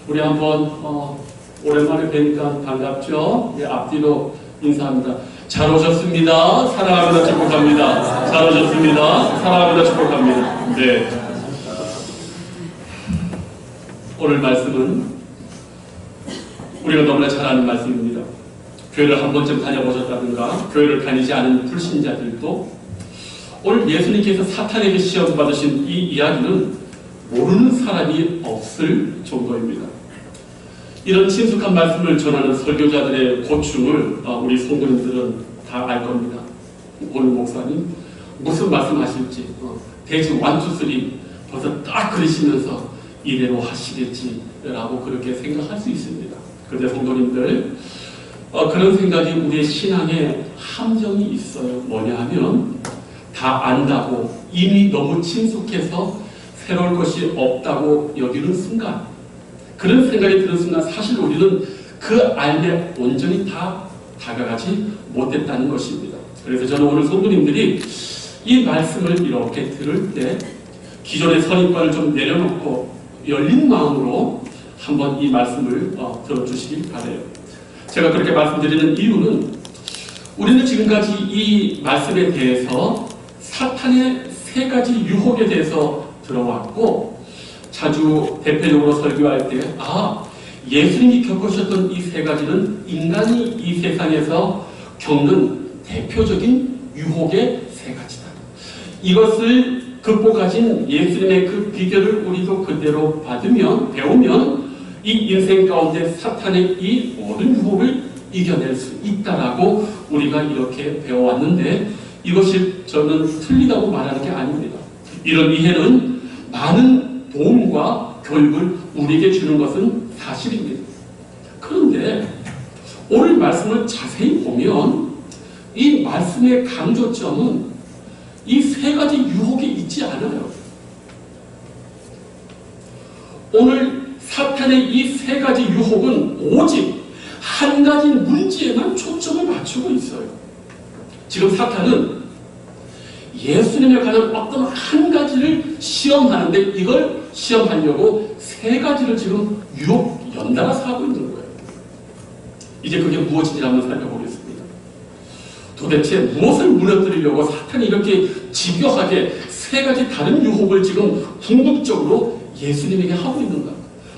우리 한번 오랜만에 뵈니까 반갑죠? 네, 앞뒤로 인사합니다. 잘 오셨습니다. 사랑합니다. 축복합니다. 잘 오셨습니다. 사랑합니다. 축복합니다. 네. 오늘 말씀은 우리가 너무나 잘 아는 말씀입니다. 교회를 한 번쯤 다녀보셨다든가 교회를 다니지 않은 불신자들도 오늘 예수님께서 사탄에게 시험 받으신 이 이야기는 모르는 사람이 없을 정도입니다. 이런 친숙한 말씀을 전하는 설교자들의 고충을 우리 성도님들은 다 알 겁니다. 오늘 목사님 무슨 말씀하실지 대지 1, 2, 3 벌써 딱 그리시면서 이대로 하시겠지라고 그렇게 생각할 수 있습니다. 그런데 성도님들 그런 생각이 우리의 신앙에 함정이 있어요. 뭐냐 하면 다 안다고 이미 너무 친숙해서 새로울 것이 없다고 여기는 순간, 그런 생각이 드는 순간 사실 우리는 그 알에 온전히 다 다가가지 못했다는 것입니다. 그래서 저는 오늘 성도님들이 이 말씀을 이렇게 들을 때 기존의 선입관을 좀 내려놓고 열린 마음으로 한번 이 말씀을 들어주시길 바라요. 제가 그렇게 말씀드리는 이유는 우리는 지금까지 이 말씀에 대해서 사탄의 3가지 유혹에 대해서 들어왔고, 자주 대표적으로 설교할 때 예수님이 겪으셨던 이 3가지는 인간이 이 세상에서 겪는 대표적인 유혹의 3가지다. 이것을 극복하신 예수님의 그 비결을 우리도 그대로 배우면 이 인생 가운데 사탄의 이 모든 유혹을 이겨낼 수 있다라고 우리가 이렇게 배워왔는데, 이것이 저는 틀리다고 말하는 게 아닙니다. 이런 이해는 많은 도움과 교육을 우리에게 주는 것은 사실입니다. 그런데 오늘 말씀을 자세히 보면 이 말씀의 강조점은 이 3가지 유혹이 있지 않아요. 오늘 사탄의 이 3가지 유혹은 오직 한 가지 문제에만 초점을 맞추고 있어요. 지금 사탄은 예수님에 관한 어떤 한 가지를 시험하는데 이걸 시험하려고 3가지를 지금 유혹 연달아서 하고 있는 거예요. 이제 그게 무엇인지 한번 살펴보겠습니다. 도대체 무엇을 무너뜨리려고 사탄이 이렇게 집요하게 3가지 다른 유혹을 지금 궁극적으로 예수님에게 하고 있는가?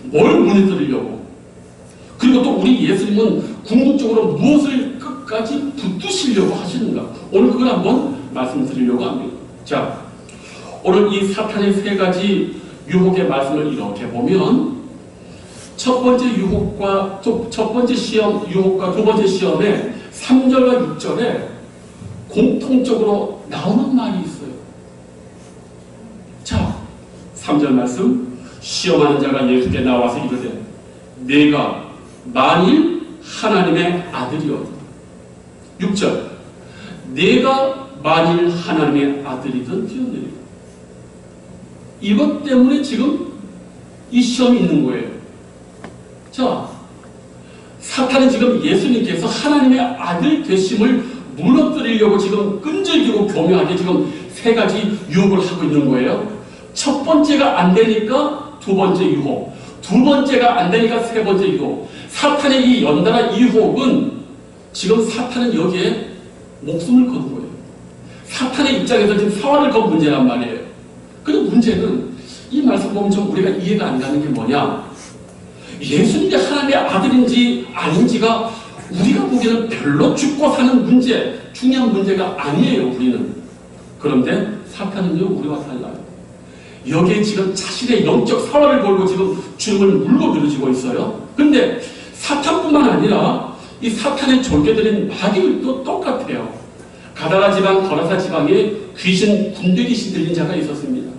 뭘 무너뜨리려고? 그리고 또 우리 예수님은 궁극적으로 무엇을 끝까지 붙드시려고 하시는가? 오늘 그걸 한번 말씀드리려고 합니다. 자, 오늘 이 사탄의 3가지 유혹의 말씀을 이렇게 보면 첫 번째 유혹과 두 번째 시험의 3절과 6절에 공통적으로 나오는 말이 있어요. 자, 3절 말씀, 시험하는 자가 예수께 나와서 이르되 내가 만일 하나님의 아들이어도. 6절, 내가 만일 하나님의 아들이든 뛰어내리라. 이것 때문에 지금 이 시험이 있는 거예요. 자, 사탄은 지금 예수님께서 하나님의 아들 되심을 무너뜨리려고 지금 끈질기고 교묘하게 지금 3가지 유혹을 하고 있는 거예요. 첫 번째가 안 되니까 2번째 유혹, 2번째가 안 되니까 3번째 유혹. 사탄의 이 연달아 유혹은 지금 사탄은 여기에 목숨을 거는 거예요. 사탄의 입장에서 지금 사활을 건 문제란 말이에요. 그런데 문제는 이 말씀 보면 좀 우리가 이해가 안 가는 게 뭐냐? 예수님이 하나님의 아들인지 아닌지가 우리가 보기에는 별로 죽고 사는 문제, 중요한 문제가 아니에요, 우리는. 그런데 사탄은요, 우리와 달라요. 여기에 지금 자신의 영적 사활을 걸고 지금 주님을 물고 늘어지고 있어요. 그런데 사탄뿐만 아니라 이 사탄의 졸개들인 마귀도 똑같아요. 가다라 지방, 거라사 지방에 군대 귀신 들린 자가 있었습니다.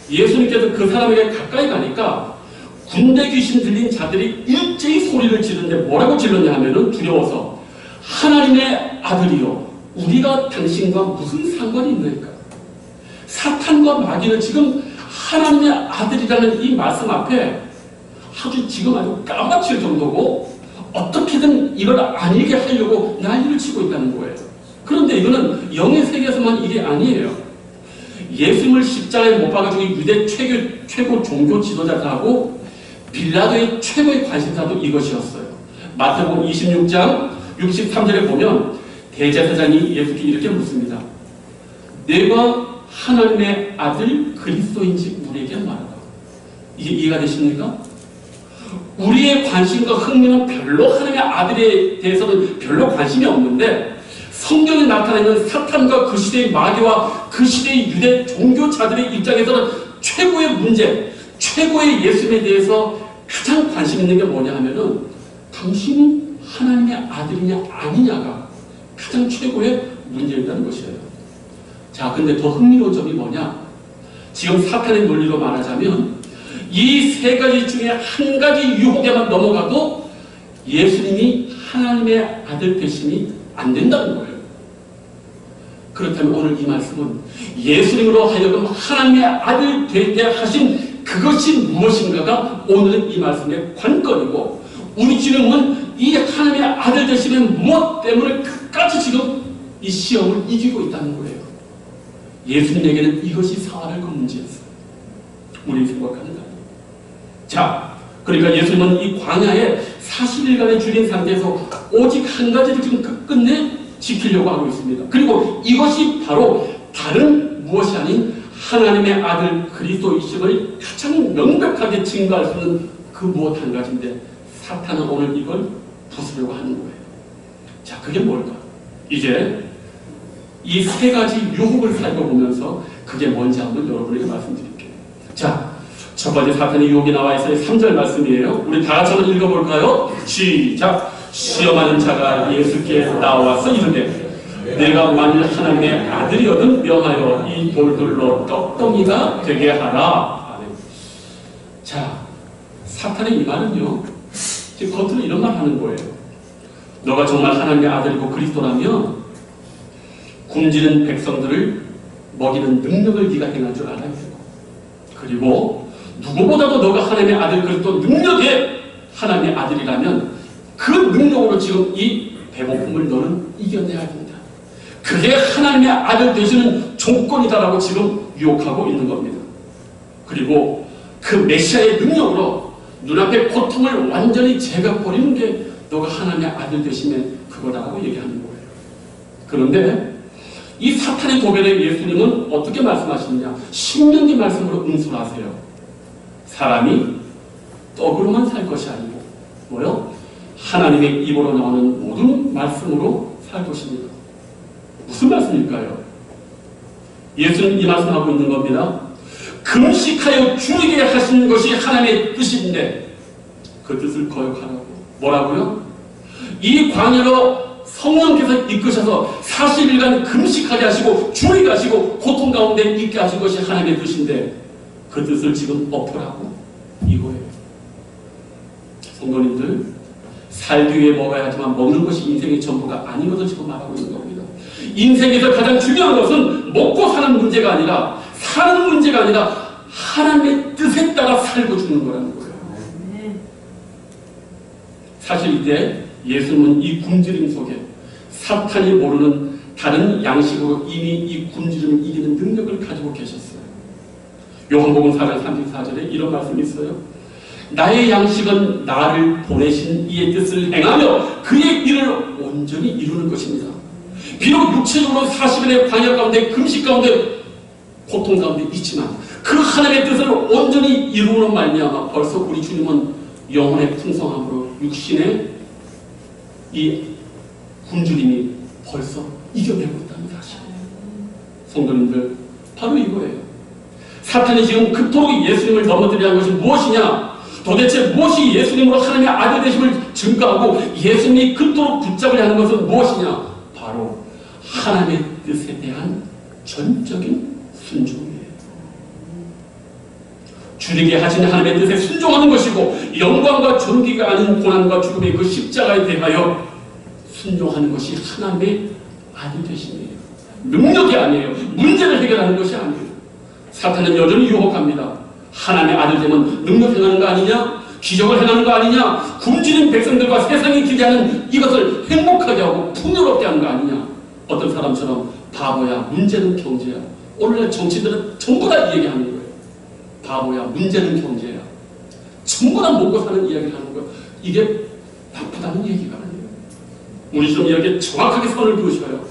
예수님께서 그 사람에게 가까이 가니까 군대 귀신 들린 자들이 일제히 소리를 지르는데 뭐라고 질렀냐 하면은 두려워서 하나님의 아들이요, 우리가 당신과 무슨 상관이 있나이까? 사탄과 마귀는 지금 하나님의 아들이라는 이 말씀 앞에 지금 아주 까마칠 정도고 어떻게든 이걸 아니게 하려고 난리를 치고 있다는 거예요. 그런데 이거는 영의 세계에서만 이게 아니에요. 예수님을 십자가에 못 박아주고 유대 최고 종교 지도자들하고 빌라도의 최고의 관심사도 이것이었어요. 마태복음 26장 63절에 보면 대제사장이 예수께 이렇게 묻습니다. 내가 하나님의 아들 그리스도인지 우리에게 말하라. 이게 이해가 되십니까? 우리의 관심과 흥미는 별로 하나님의 아들에 대해서는 별로 관심이 없는데 성경에 나타나는 사탄과 그 시대의 마귀와 그 시대의 유대 종교자들의 입장에서는 최고의 문제, 최고의 예수님에 대해서 가장 관심 있는 게 뭐냐 하면은 당신이 하나님의 아들이냐 아니냐가 가장 최고의 문제였다는 것이에요. 자, 근데 더 흥미로운 점이 뭐냐? 지금 사탄의 논리로 말하자면 이 세 가지 중에 한 가지 유혹에만 넘어가도 예수님이 하나님의 아들 되심이 안 된다는 거예요. 그렇다면 오늘 이 말씀은 예수님으로 하여금 하나님의 아들 되게 하신 그것이 무엇인가가 오늘은 이 말씀의 관건이고, 우리 주님은 이 하나님의 아들 되심의 무엇 때문에 끝까지 지금 이 시험을 이기고 있다는 거예요. 예수님에게는 이것이 상할 그 문제였어요. 우리 생각하는 거. 자, 그러니까 예수님은 이 광야에 40일간의 줄인 상태에서 오직 한 가지를 지금 끝끝내 지키려고 하고 있습니다. 그리고 이것이 바로 다른 무엇이 아닌 하나님의 아들 그리스도이심을 가장 명백하게 증거할 수 있는 그 무엇 한 가지인데, 사탄은 오늘 이걸 부수려고 하는 거예요. 자, 그게 뭘까? 이제 이 세 가지 유혹을 살펴보면서 그게 뭔지 한번 여러분에게 말씀드릴게요. 자, 첫 번째 사탄의 유혹이 나와 있어요. 3절 말씀이에요. 우리 다 같이 한번 읽어볼까요? 시작! 시험하는 자가 예수께 나와서 이르되 내가 만일 하나님의 아들이거든 명하여 이 돌들로 떡덩이가 되게 하라. 자, 사탄의 이 말은요, 지금 겉으로 이런 말 하는 거예요. 너가 정말 하나님의 아들이고 그리스도라면 굶주린 백성들을 먹이는 능력을 네가 행할 줄 알아야 되고, 그리고 누구보다도 너가 하나님의 아들 그리스도 능력의 하나님의 아들이라면 그 능력으로 지금 이 배고픔을 너는 이겨내야 된다. 그게 하나님의 아들 되시는 조건이다라고 지금 유혹하고 있는 겁니다. 그리고 그 메시아의 능력으로 눈앞의 고통을 완전히 제거버리는 게 너가 하나님의 아들 되심의 그거다라고 얘기하는 거예요. 그런데 이 사탄의 도발에 예수님은 어떻게 말씀하시느냐? 신명기 말씀으로 응수하세요. 사람이 떡으로만 살 것이 아니고 뭐요? 하나님의 입으로 나오는 모든 말씀으로 살 것입니다. 무슨 말씀일까요? 예수님 이 말씀하고 있는 겁니다. 금식하여 줄이게 하신 것이 하나님의 뜻인데 그 뜻을 거역하라고. 뭐라고요? 이 광야로 성령께서 이끄셔서 40일간 금식하게 하시고 줄이게 하시고 고통 가운데 있게 하신 것이 하나님의 뜻인데 그 뜻을 지금 엎으라고 이거예요. 성도님들, 살기 위해 먹어야 하지만 먹는 것이 인생의 전부가 아닌 것을 지금 말하고 있는 겁니다. 인생에서 가장 중요한 것은 먹고 사는 문제가 아니라 사는 문제가 아니라 하나님의 뜻에 따라 살고 죽는 거라는 거예요. 사실 이때 예수님은 이 굶주림 속에 사탄이 모르는 다른 양식으로 이미 이 굶주림을 이기는 능력을 가지고 계셨어요. 요한복음 4장 34절에 이런 말씀이 있어요. 나의 양식은 나를 보내신 이의 뜻을 행하며 그의 일을 온전히 이루는 것입니다. 비록 육체적으로 40일의 광야 가운데 금식 가운데 고통 가운데 있지만 그 하나님의 뜻을 온전히 이루는 말미암아 벌써 우리 주님은 영혼의 풍성함으로 육신의 이 굶주림이 벌써 이겨내고 있다는 사실. 성도님들, 바로 이거예요. 사탄이 지금 그토록 예수님을 넘어뜨리려 하는 것이 무엇이냐? 도대체 무엇이 예수님으로 하나님의 아들 되심을 증거하고 예수님이 그토록 붙잡으려 하는 것은 무엇이냐? 바로 하나님의 뜻에 대한 전적인 순종이에요. 줄이게 하신 하나님의 뜻에 순종하는 것이고 영광과 존귀가 아닌 고난과 죽음의 그 십자가에 대하여 순종하는 것이 하나님의 아들 되심이에요. 능력이 아니에요. 문제를 해결하는 것이 아니에요. 사탄은 여전히 유혹합니다. 하나님의 아들 되면 능력 행하는 거 아니냐? 기적을 행하는 거 아니냐? 굶주린 백성들과 세상이 기대하는 이것을 행복하게 하고 풍요롭게 하는 거 아니냐? 어떤 사람처럼 바보야, 문제는 경제야. 오늘날 정치들은 전부 다 이 얘기하는 거예요. 바보야, 문제는 경제야. 전부 다 먹고 사는 이야기를 하는 거예요. 이게 나쁘다는 얘기가 아니에요. 우리 좀 이렇게 정확하게 선을 그으셔요.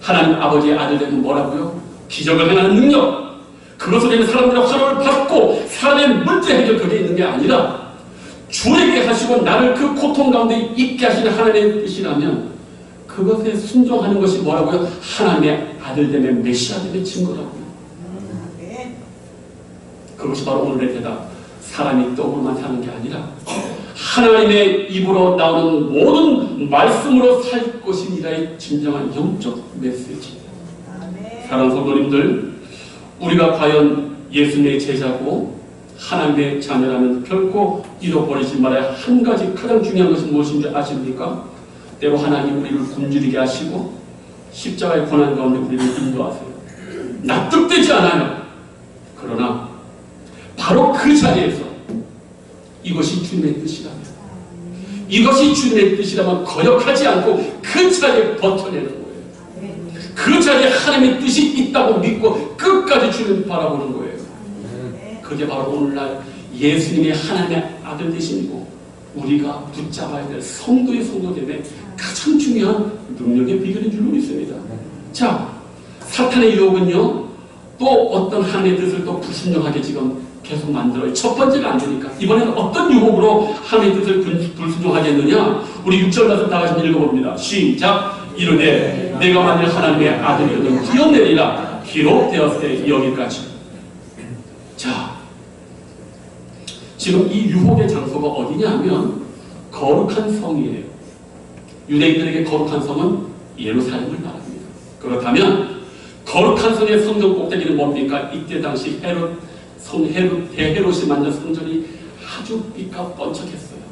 하나님 아버지의 아들 되면 뭐라고요? 기적을 행하는 능력. 그것을 위해 사람들의 환호를 받고 사람의 문제 해결 그게 있는 게 아니라 주에게 하시고 나를 그 고통 가운데 있게 하시는 하나님의 뜻이라면 그것에 순종하는 것이 뭐라고요? 하나님의 아들됨의 메시아됨의 증거라고요. 그것이 바로 오늘의 대답. 사람이 떡으로만 사는 게 아니라 하나님의 입으로 나오는 모든 말씀으로 살 것이니라의 진정한 영적 메시지입니다. 사랑하는 성도님들, 우리가 과연 예수님의 제자고 하나님의 자녀라면 결코 잃어버리지 말아야 한 가지 가장 중요한 것은 무엇인지 아십니까? 때로 하나님 우리를 굶주리게 하시고 십자가의 고난 가운데 우리를 인도하세요. 납득되지 않아요. 그러나 바로 그 자리에서 이것이 주님의 뜻이라면, 이것이 주님의 뜻이라면 거역하지 않고 그 자리에 버텨내는 거예요. 그 자리에 하나님의 뜻이 있다고 믿고 끝까지 주님을 바라보는 거예요. 그게 바로 오늘날 예수님의 하나님의 아들 되심이고 우리가 붙잡아야 될 성도의 성도됨의 가장 중요한 능력의 비결인 줄로 믿습니다. 자, 사탄의 유혹은요, 또 어떤 하나님의 뜻을 또 불순종하게 지금 계속 만들어요. 첫 번째가 안 되니까 이번에는 어떤 유혹으로 하나님의 뜻을 불순종하겠느냐? 우리 6절 말씀 다 같이 읽어봅니다. 시작. 이르되 내가 만일 하나님의 아들이거든 뛰어내리라 기록되었을 여기까지. 자, 지금 이 유혹의 장소가 어디냐면 거룩한 성이에요. 유대인들에게 거룩한 성은 예루살렘을 말합니다. 그렇다면 거룩한 성의 성전 꼭대기는 뭡니까? 이때 당시 대헤롯이 만든 성전이 아주 빛과 번쩍했어요.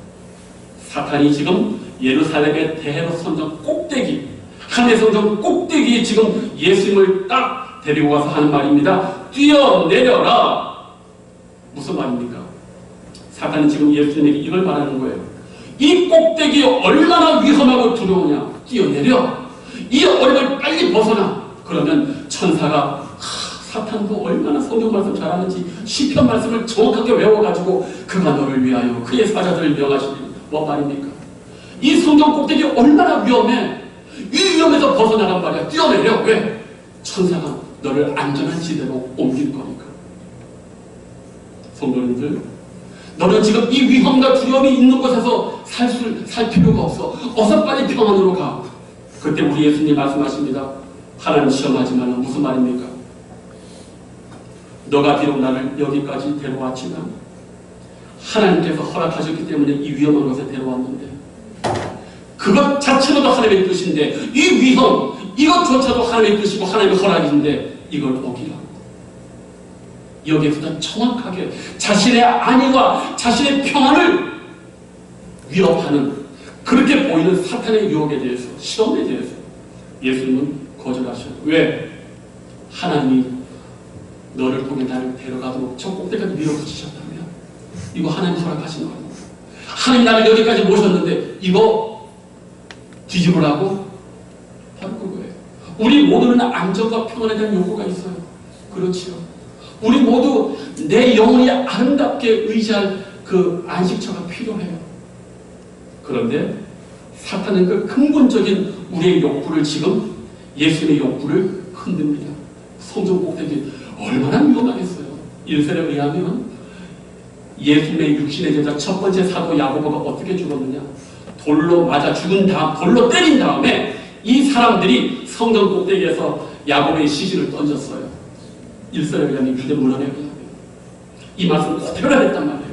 사탄이 지금 예루살렘의 대헤롯 성전 꼭대기, 하나님의 성전 꼭대기에 지금 예수님을 딱 데리고 가서 하는 말입니다. 뛰어내려라. 무슨 말입니까? 사탄은 지금 예수님에게 이걸 말하는 거예요. 이 꼭대기 얼마나 위험하고 두려우냐. 뛰어내려. 이 어림을 빨리 벗어나. 그러면 천사가 사탄도 얼마나 성경 말씀 잘하는지 시편 말씀을 정확하게 외워가지고 그가 너를 위하여 그의 사자들을 명하시니 뭐 말입니까? 이 성경 꼭대기 얼마나 위험해. 이 위험에서 벗어나란 말이야. 뛰어내려. 왜? 천사가 너를 안전한 지대로 옮길 거니까. 성도님들, 너는 지금 이 위험과 두려움이 있는 곳에서 살 필요가 없어. 어서 빨리 평안으로 가. 그때 우리 예수님 말씀하십니다. 하나님 시험하지 말라. 무슨 말입니까? 너가 비록 나를 여기까지 데려왔지만 하나님께서 허락하셨기 때문에 이 위험한 곳에 데려왔는데 그것 자체로도 하나님의 뜻인데 이 위험, 이것조차도 하나님의 뜻이고 하나님의 허락인데 이걸 어기라고. 여기에서 더 정확하게 자신의 안위와 자신의 평안을 위협하는 그렇게 보이는 사탄의 유혹에 대해서, 시험에 대해서 예수님은 거절하셔요. 왜? 하나님이 너를 통해 나를 데려가도록 저 꼭대기까지 밀어붙이셨다면 이거 하나님 허락하신 거예요. 하나님 나를 여기까지 모셨는데 이거 뒤집으라고? 바로 그거예요. 우리 모두는 안정과 평안에 대한 요구가 있어요. 그렇지요. 우리 모두 내 영혼이 아름답게 의지할 그 안식처가 필요해요. 그런데 사탄은 그 근본적인 우리의 욕구를 지금 예수님의 욕구를 흔듭니다. 성전 꼭대기 얼마나 위험하겠어요. 1절에 의하면 예수님의 육신의 제자 첫 번째 사도 야고보가 어떻게 죽었느냐. 돌로 맞아 죽은 다음, 돌로 때린 다음에 이 사람들이 성전 꼭대기에서 야고보의 시신을 던졌어요. 1절에 의하면 유대 문헌에 의하면 이 말씀 그대로 했단 말이에요.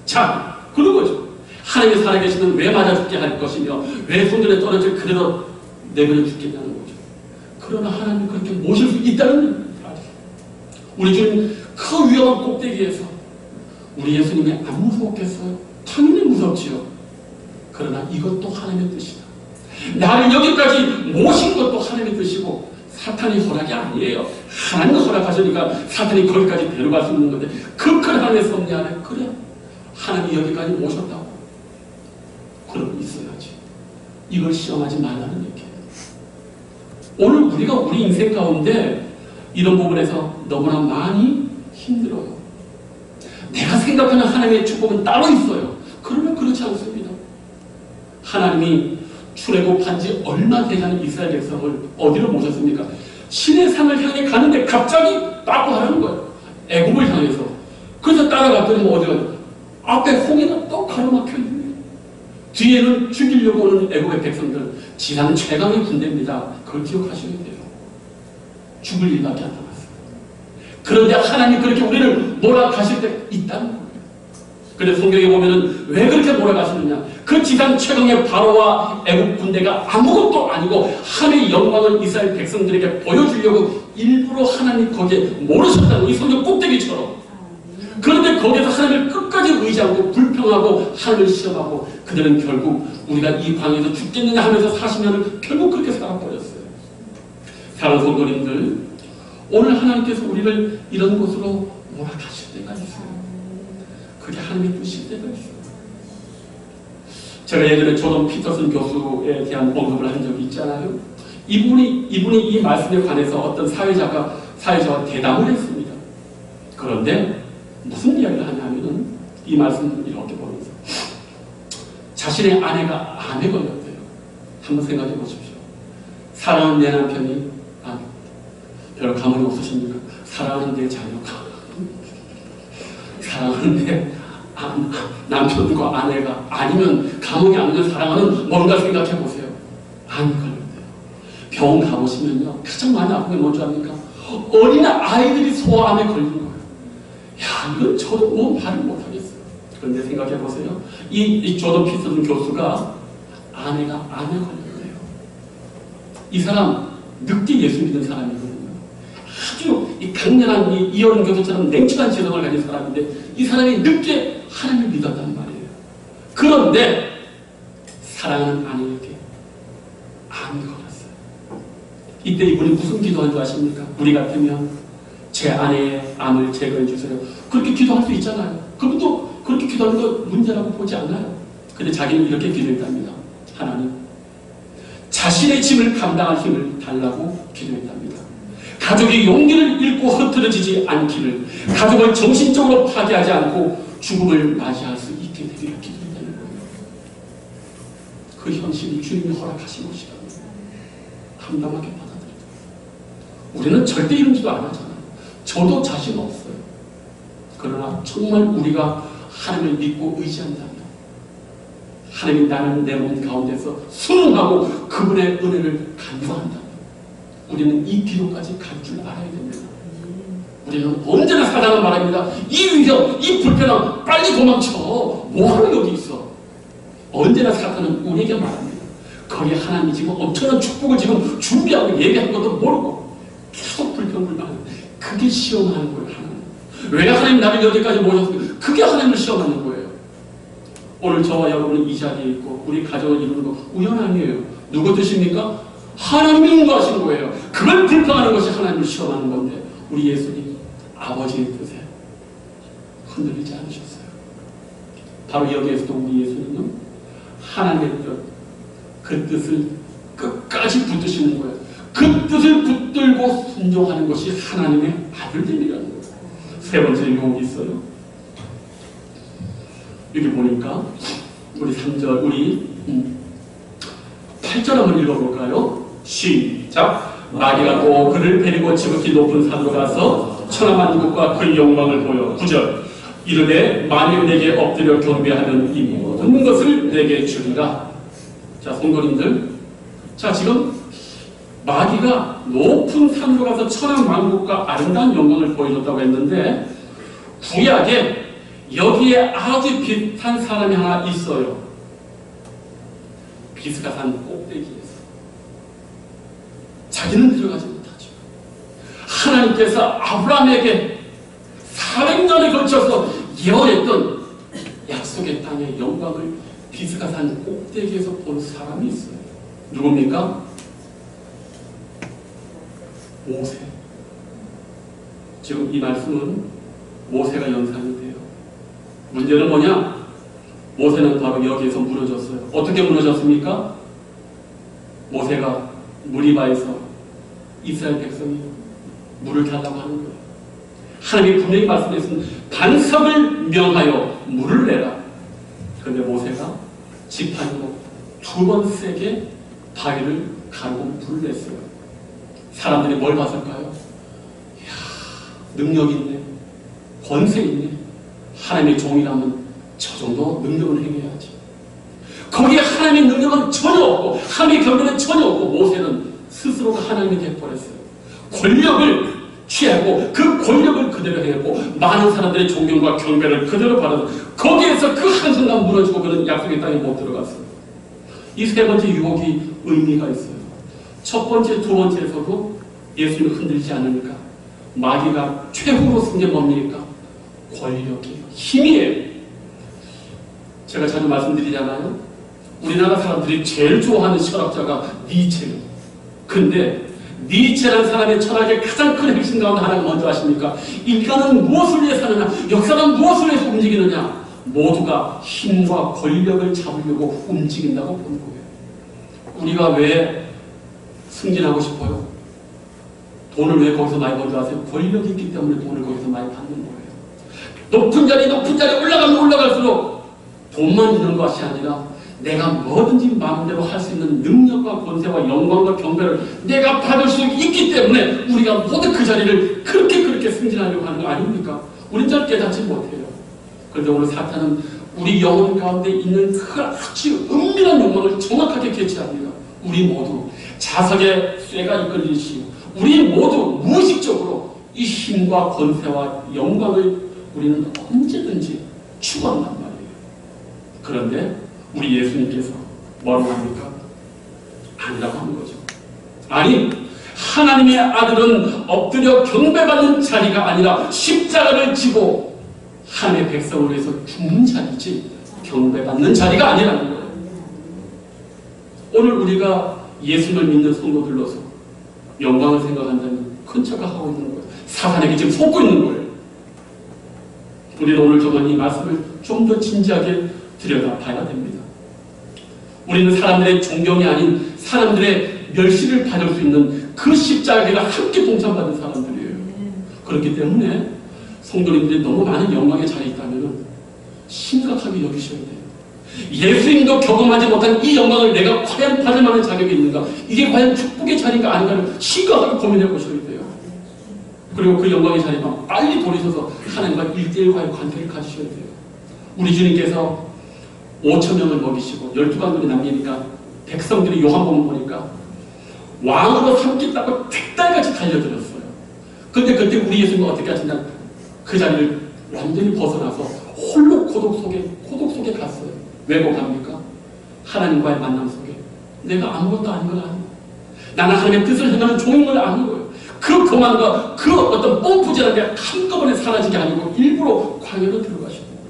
자, 그런 거죠. 하나님이 살아계시면 왜 맞아 죽게 할 것이며 왜 성전에 떨어져 그대로 내버려 죽겠냐는 거죠. 그러나 하나님이 그렇게 모실 수 있다는 말이에요. 우리 주님 그 위험한 꼭대기에서 우리 예수님이 안 무서웠겠어요? 당연히 무섭지요. 그러나 이것도 하나님의 뜻이다. 나를 여기까지 모신 것도 하나님의 뜻이고 사탄의 허락이 아니에요. 하나님이 허락하시니까 사탄이 거기까지 데려갈 수 있는 건데 그 큰 하나님의 섭리 안에 그래 하나님이 여기까지 모셨다고 그럼 있어야지. 이걸 시험하지 말라는 얘기예요. 오늘 우리가 우리 인생 가운데 이런 부분에서 너무나 많이 힘들어요. 내가 생각하는 하나님의 축복은 따로 있어요. 그러면 그렇지 않습니다. 하나님이 출애굽한 지 얼마 되지 않은 이스라엘 백성을 어디로 모셨습니까? 신의 산을 향해 가는데 갑자기 빠꾸 하라는 거예요. 애굽을 향해서. 그래서 따라갔더니 어디가 앞에 홍해가 또 가로막혀 있는 거예요. 뒤에는 죽이려고 오는 애굽의 백성들, 지상 최강의 군대입니다. 그걸 기억하셔야 돼요. 죽을 일밖에 안 남았어요. 그런데 하나님 그렇게 우리를 몰아가실 때 있다는 거예요. 그런데 성경에 보면은 왜 그렇게 몰아가시느냐? 그 지상 최강의 바로와 애굽 군대가 아무것도 아니고 하나님의 영광을 이스라엘 백성들에게 보여주려고 일부러 하나님 거기에 모르셨다는 이 성경 꼭대기처럼. 그런데 거기에서 하나님을 끝까지 의지하고 불평하고 하나님을 시험하고 그들은 결국 우리가 이 방에서 죽겠느냐 하면서 40년을 결국 그렇게 살아버렸어요. 사랑하는 성도님들, 오늘 하나님께서 우리를 이런 곳으로 몰아가실 때가 있어요. 그게 하나님의 뜻일 때가 있어요. 제가 예전에 조던 피터슨 교수에 대한 언급을 한 적이 있잖아요. 이분이 이 말씀에 관해서 어떤 사회자와 대담을 했습니다. 그런데 무슨 이야기를 하냐면은 이 말씀을 이렇게 보면서 자신의 아내가 암에 걸렸대요. 한번 생각해 보십시오. 사랑하는 내 남편이 별로 가망이 없으십니까? 사랑하는 내 자녀가 사랑하는 내 남편과 아내가 아니면 감흥이 안 오는 사랑하는 뭔가 생각해 보세요. 암이 걸렸대요. 병원 가보시면요 가장 많이 아픈 게 뭔지 압니까? 어린 아이들이 소아암에 걸린 거예요. 야, 이건 저도 뭐 말을 못하겠어요. 그런데 생각해 보세요. 이 조던 피터슨 교수가 아내가 암에 걸렸대요. 이 사람 늑대 예수 믿는 사람이거든요. 아주 이 강렬한 이어른 교수처럼 냉철한 지성을 가진 사람인데 이 사람이 늦게 하나님을 믿었단 말이에요. 그런데 사랑하는 아내에게 암이 걸렸어요. 이때 이분이 무슨 기도한 줄 아십니까? 우리 같으면 제 아내의 암을 제거해 주세요. 그렇게 기도할 수 있잖아요. 그분도 그렇게 기도하는 거 문제라고 보지 않아요. 근데 자기는 이렇게 기도했답니다. 하나님, 자신의 짐을 감당할 힘을 달라고 기도했답니다. 가족이 용기를 잃고 흐트러지지 않기를, 가족을 정신적으로 파괴하지 않고 죽음을 맞이할 수 있게 되기를 기도했다는 거예요. 그 현실이 주님이 허락하신 것이라고 담담하게 받아들여요. 우리는 절대 이런 기도 안 하잖아요. 저도 자신 없어요. 그러나 정말 우리가 하나님을 믿고 의지한다면 하나님이 나는 내 몸 가운데서 순응하고 그분의 은혜를 간구한다면 우리는 이 기도까지 갈 줄 알아야 됩니다. 우리는 언제나 사단을 말합니다. 이 위험, 이 불편함 빨리 도망쳐. 뭐하러 여기 있어? 언제나 사단은 우리에게 말합니다. 거기에 하나님이 지금 엄청난 축복을 지금 준비하고 예배한 것도 모르고 계속 불평불만. 그게 시험하는 거예요. 하나님. 왜 하나님 나를 여기까지 모셨습니까? 그게 하나님을 시험하는 거예요. 오늘 저와 여러분은 이 자리에 있고 우리 가정을 이루는 거 우연 아니에요. 누구 뜻입니까? 하나님이 인도하시는 거예요. 그걸 불평하는 것이 하나님을 시험하는 건데 우리 예수님 아버지의 뜻에 흔들리지 않으셨어요. 바로 여기에서도 우리 예수님은 하나님의 뜻, 그 뜻을 끝까지 붙드시는 거예요. 그 뜻을 붙들고 순종하는 것이 하나님의 아들들이라는 거예요. 세 번째 유혹이 있어요. 여기 보니까 우리 3절, 우리 8절 한번 읽어볼까요? 시작! 마귀가 또 그를 데리고 지극히 높은 산으로 가서 천하만국과 그 영광을 보여 9절 이르되 만일 내게 엎드려 경배하는 이 모든 것을 내게 주리라. 자, 성도님들, 자, 지금 마귀가 높은 산으로 가서 천하만국과 아름다운 영광을 보여줬다고 했는데 구약에 여기에 아주 비슷한 사람이 하나 있어요. 비스가산 꼭대기에서 자기는 들어가지 못하죠. 하나님께서 아브라함에게 400년에 걸쳐서 예언했던 약속의 땅의 영광을 비스가산 꼭대기에서 본 사람이 있어요. 누굽니까? 모세. 지금 이 말씀은 모세가 연상이 돼요. 문제는 뭐냐? 모세는 바로 여기에서 무너졌어요. 어떻게 무너졌습니까? 모세가 무리바에서 이스라엘 백성이 물을 달라고 하는 거예요. 하나님이 분명히 말씀했습니다. 반석을 명하여 물을 내라. 그런데 모세가 지팡이로 2번 세게 바위를 가르고 물을 냈어요. 사람들이 뭘 봤을까요? 이야, 능력 있네, 권세 있네. 하나님의 종이라면 저 정도 능력을 행해야지. 거기에 하나님의 능력은 전혀 없고 하나님의 경륜은 전혀 없고 모세는 스스로가 하나님이 되어버렸어요. 권력을 취하고 그 권력을 그대로 행했고 많은 사람들의 존경과 경배를 그대로 받아서 거기에서 그 한순간 무너지고 그는 약속의 땅에 못 들어갔어요. 이 세 번째 유혹이 의미가 있어요. 첫 번째, 두 번째에서도 예수님을 흔들지 않으니까 마귀가 최후로 쓴 게 뭡니까? 권력이에요. 힘이에요. 제가 자주 말씀드리잖아요. 우리나라 사람들이 제일 좋아하는 철학자가 니체예요. 근데 니체라는 사람의 철학의 가장 큰 핵심 가운데 하나가 뭔지 아십니까? 인간은 무엇을 위해 사느냐? 역사는 무엇을 위해서 움직이느냐? 모두가 힘과 권력을 잡으려고 움직인다고 본 거예요. 우리가 왜 승진하고 싶어요? 돈을 왜 거기서 많이 벌지 아세요? 권력이 있기 때문에 돈을 거기서 많이 받는 거예요. 높은 자리 올라가면 올라갈수록 돈만 있는 것이 아니라 내가 뭐든지 마음대로 할 수 있는 능력과 권세와 영광과 경배를 내가 받을 수 있기 때문에 우리가 모두 그 자리를 그렇게 승진하려고 하는 거 아닙니까? 우린 잘 깨닫지 못해요. 그런데 오늘 사탄은 우리 영혼 가운데 있는 그 아주 은밀한 욕망을 정확하게 캐치합니다. 우리 모두 자석의 쇠가 이끌리시고 우리 모두 무의식적으로 이 힘과 권세와 영광을 우리는 언제든지 추구한단 말이에요. 그런데 우리 예수님께서 뭐라고 합니까? 아니라고 하는 거죠. 아니, 하나님의 아들은 엎드려 경배받는 자리가 아니라 십자가를 지고 하나님의 백성을 위해서 죽는 자리지 경배받는 자리가 아니라는 거예요. 오늘 우리가 예수님을 믿는 성도들로서 영광을 생각한다면 큰 착각하고 있는 거예요. 사탄에게 지금 속고 있는 거예요. 우리는 오늘 정말 이 말씀을 좀 더 진지하게 들여다봐야 됩니다. 우리는 사람들의 존경이 아닌 사람들의 멸시를 받을 수 있는 그 십자가에 함께 동참받은 사람들이에요. 그렇기 때문에 성도님들이 너무 많은 영광의 자리에 있다면 심각하게 여기셔야 돼요. 예수님도 경험하지 못한 이 영광을 내가 과연 받을 만한 자격이 있는가? 이게 과연 축복의 자리인가 아닌가를 심각하게 고민해 보셔야 돼요. 그리고 그 영광의 자리만 빨리 돌이셔서 하나님과 1대1과의 관계를 가지셔야 돼요. 우리 주님께서 5,000명을 먹이시고 12관문이 남기니까 백성들이 요한복음 보니까 왕으로 삼겠다고 택달같이 달려들었어요. 그런데 그때 우리 예수님은 어떻게 하시냐? 그 자리를 완전히 벗어나서 홀로 고독 속에 갔어요. 왜 고갑니까? 하나님과의 만남 속에 내가 아무것도 아닌 걸 아는 거예요. 나는 하나님의 뜻을 행하는 종인 걸 아는 거예요. 그 교만과 그 어떤 뽐뿌질한 게 한꺼번에 사라지게 아니고 일부러 광야로 들어가시는 거예요.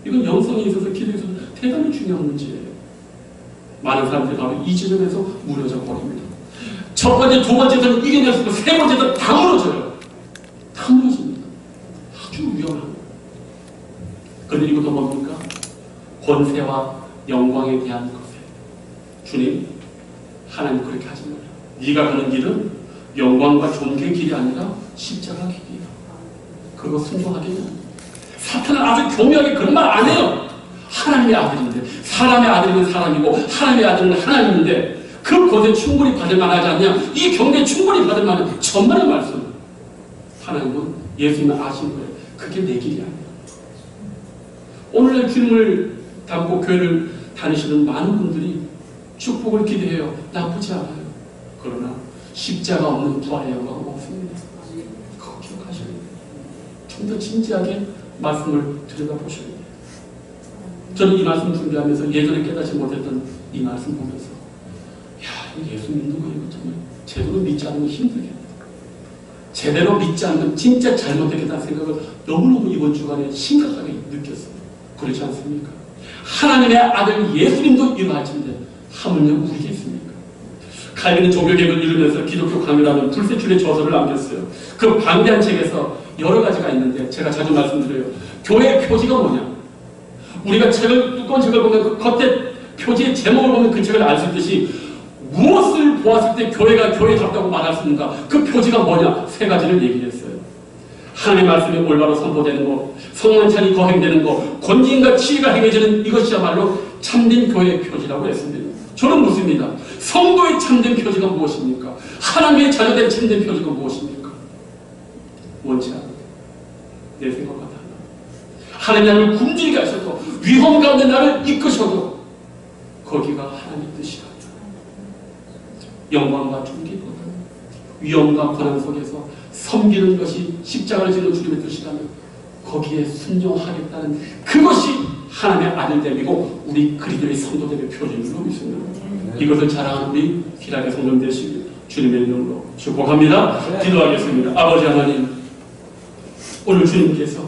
이건 영성에 있어서 기도에 있어서 대단히 중요한 문제예요. 많은 사람들이 바로 이 지점에서 무너져 버립니다. 첫 번째, 두 번째는 이겨낼 수 있고 세 번째는 다 무너져요. 다 무너집니다. 아주 위험한 거예요. 그런데 이것도 뭡니까? 권세와 영광에 대한 것에 주님, 하나님 그렇게 하지 말라. 네가 가는 길은 영광과 존귀의 길이 아니라 십자가 길이야. 그거 순종하겠냐? 사탄은 아주 교묘하게 그런 말 안 해요. 하나님의 아들인데, 사람의 아들이면 사람이고 하나님의 아들은 하나님인데 그 권세 충분히 받을 만하지 않냐? 이 경계 충분히 받을 만한 천만의 말씀. 하나님은 예수님을 아시는 거예요. 그게 내 길이 아니야. 오늘날 주님을 담고 교회를 다니시는 많은 분들이 축복을 기대해요. 나쁘지 않아요. 그러나 십자가 없는 부활의 영광은 없습니다. 그거 기억하셔야 돼요. 좀 더 진지하게 말씀을 들여다보셔야 돼요. 저는 이 말씀 준비하면서 예전에 깨닫지 못했던 이 말씀 보면서 예수 믿는 거 이거 정말 제대로 믿지 않으면 힘들겠다. 제대로 믿지 않으면 진짜 잘못되겠다는 생각을 너무너무 이번 주간에 심각하게 느꼈어요. 그렇지 않습니까? 하나님의 아들 예수님도 이러하신데 하물며 우리겠습니까? 칼빈은 종교개혁을 이루면서 기독교 강요라는 불세출의 저서를 남겼어요. 그 방대한 책에서 여러 가지가 있는데 제가 자주 말씀드려요. 교회의 표지가 뭐냐? 우리가 두꺼운 책을 보면 그 겉에 표지의 제목을 보면 그 책을 알 수 있듯이 무엇을 보았을 때 교회가 교회답다고 말할 수 있는가? 그 표지가 뭐냐? 세 가지를 얘기했어요. 하나님의 말씀이 올바로 선포되는 것, 성만찬이 거행되는 것, 권징과 치유가 행해지는 이것이야말로 참된 교회의 표지라고 했습니다. 저는 묻습니다. 성도의 참된 표지가 무엇입니까? 하나님의 자녀된 참된 표지가 무엇입니까? 원치 않아. 내 생각과 달라. 하나님 나를 굶주리게 하셔도 위험 가운데 나를 이끄셔도 거기가 하나님의 뜻이다. 영광과 존귀보다 위험과 고난 속에서 섬기는 것이 십자가를 지는 주님의 뜻이라면 거기에 순종하겠다는 그것이 하나님의 아들됨이고 우리 그리스도의 성도됨의 표준으로 있습니다. 이것을 자랑하는 우리 기락의 성도 되시길 주님의 이름으로 축복합니다. 기도하겠습니다. 아버지 하나님, 오늘 주님께서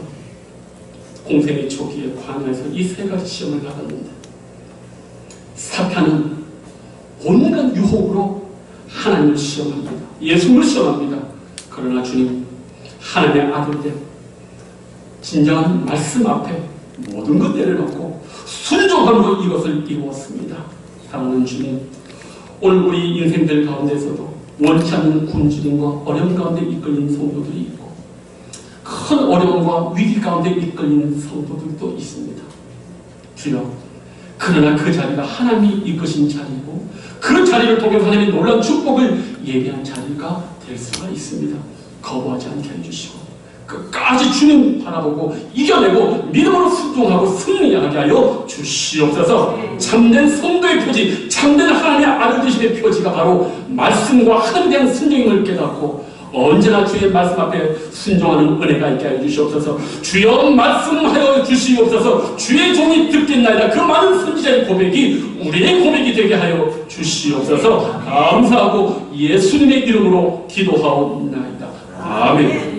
공생의 초기에 광야에서 이 세 가지 시험을 받았는데 사탄은 온갖 유혹으로 하나님을 시험합니다. 예수를 시험합니다. 그러나 주님, 하나님의 아들됨, 진정한 말씀 앞에 모든 것 내려놓고 순종함으로 이것을 이루었습니다. 사랑하는 주님, 오늘 우리 인생들 가운데서도 원치 않는 굶주림과 어려움 가운데 이끌린 성도들이 있고 큰 어려움과 위기 가운데 이끌린 성도들도 있습니다. 주여, 그러나 그 자리가 하나님이 이끄신 자리고 그 자리를 통해 하나님의 놀라운 축복을 예비한 자리가 될 수가 있습니다. 거부하지 않게 해주시고 끝까지 주님 바라보고 이겨내고 믿음으로 순종하고 승리하게 하여 주시옵소서. 참된 성도의 표지, 참된 하나님의 아들 되심의 표지가 바로 말씀과 하나님에 대한 순종임을 깨닫고 언제나 주의 말씀 앞에 순종하는 은혜가 있게 하여 주시옵소서. 주여 말씀하여 주시옵소서. 주의 종이 듣겠나이다. 그 많은 선지자의 고백이 우리의 고백이 되게 하여 주시옵소서. 감사하고 예수님의 이름으로 기도하옵나이다. 아멘.